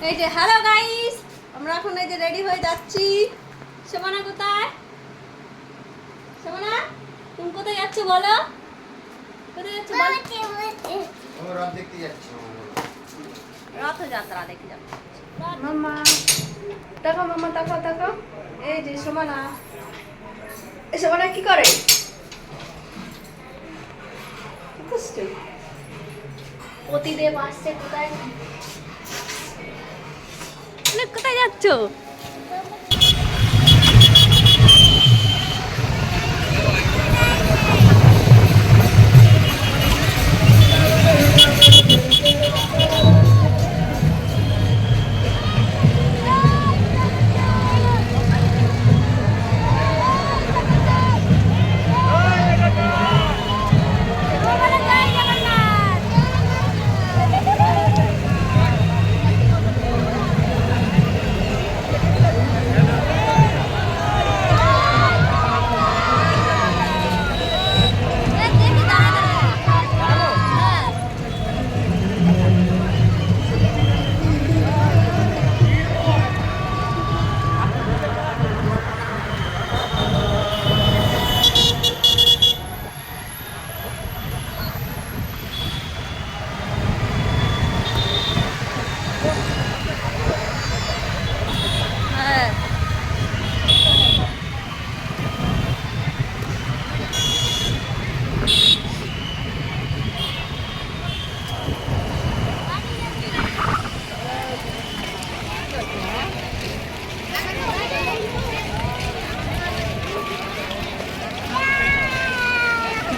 এই যে hello guys, আমরা এখন এই যে রেডি হয়ে যাচ্ছি। সীমানা কোথায়? সীমানা, তুমি কোথায় যাচ্ছ বলো? কোথায় যাচ্ছ বলো? আমরা রথ দেখতে যাচ্ছি। রথযাত্রা দেখতে যাচ্ছি। মাম্মা তাকাও, মাম্মা তাকাও তাকাও। এই যে সীমানা, সীমানা কি করে? পতিদেব আসছে কোথায়? কোথায় যাচ্ছ?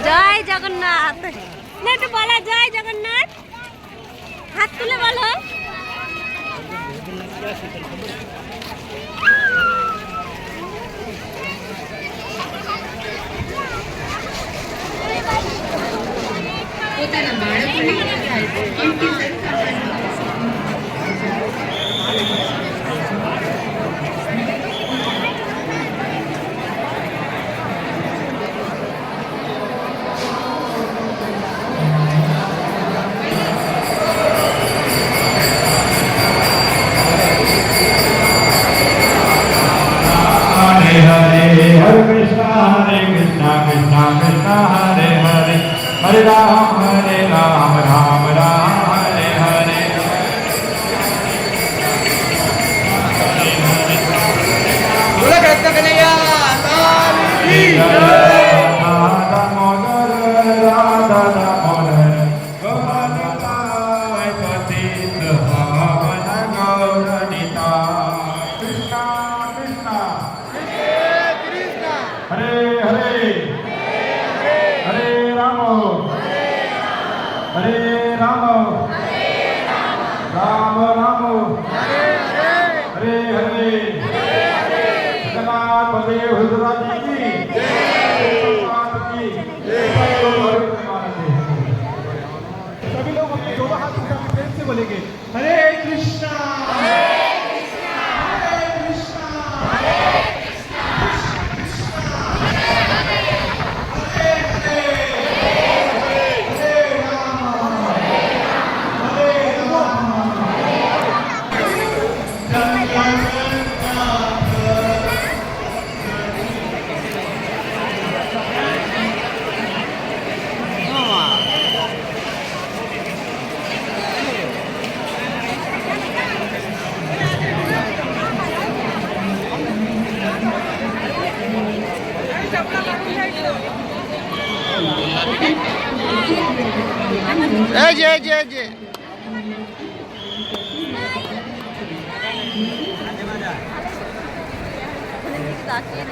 জয় জগন্নাথ। না একটু বলা, জয় জগন্নাথ, হাত তুলে বলো। પોતાના બાળકોને થાય કેમ કે સરકાર Hare Krishna Krishna Krishna Hare Hare Hare Ram Ram Ram Hare Hare बोला कृष्ण कन्हैया लाल की Radha Damodar Radha Damodar Govinda Patit Pavana Gauranita Krishna Krishna Hare Hare Hare Ramo Hare Ramo Rama Ramo Hare Hare Jagannath Baldev हृदराज की जगन्नाथ की सभी लोग अपने दोनों हाथ उठा के प्रेम से बोलेंगे हरे कृष्णा हरे कृष्णा हरे कृष्णा हरे कृष्णा हरे हरे हरे राम हरे राम এই যে এই যে এই যে তাকিয়ে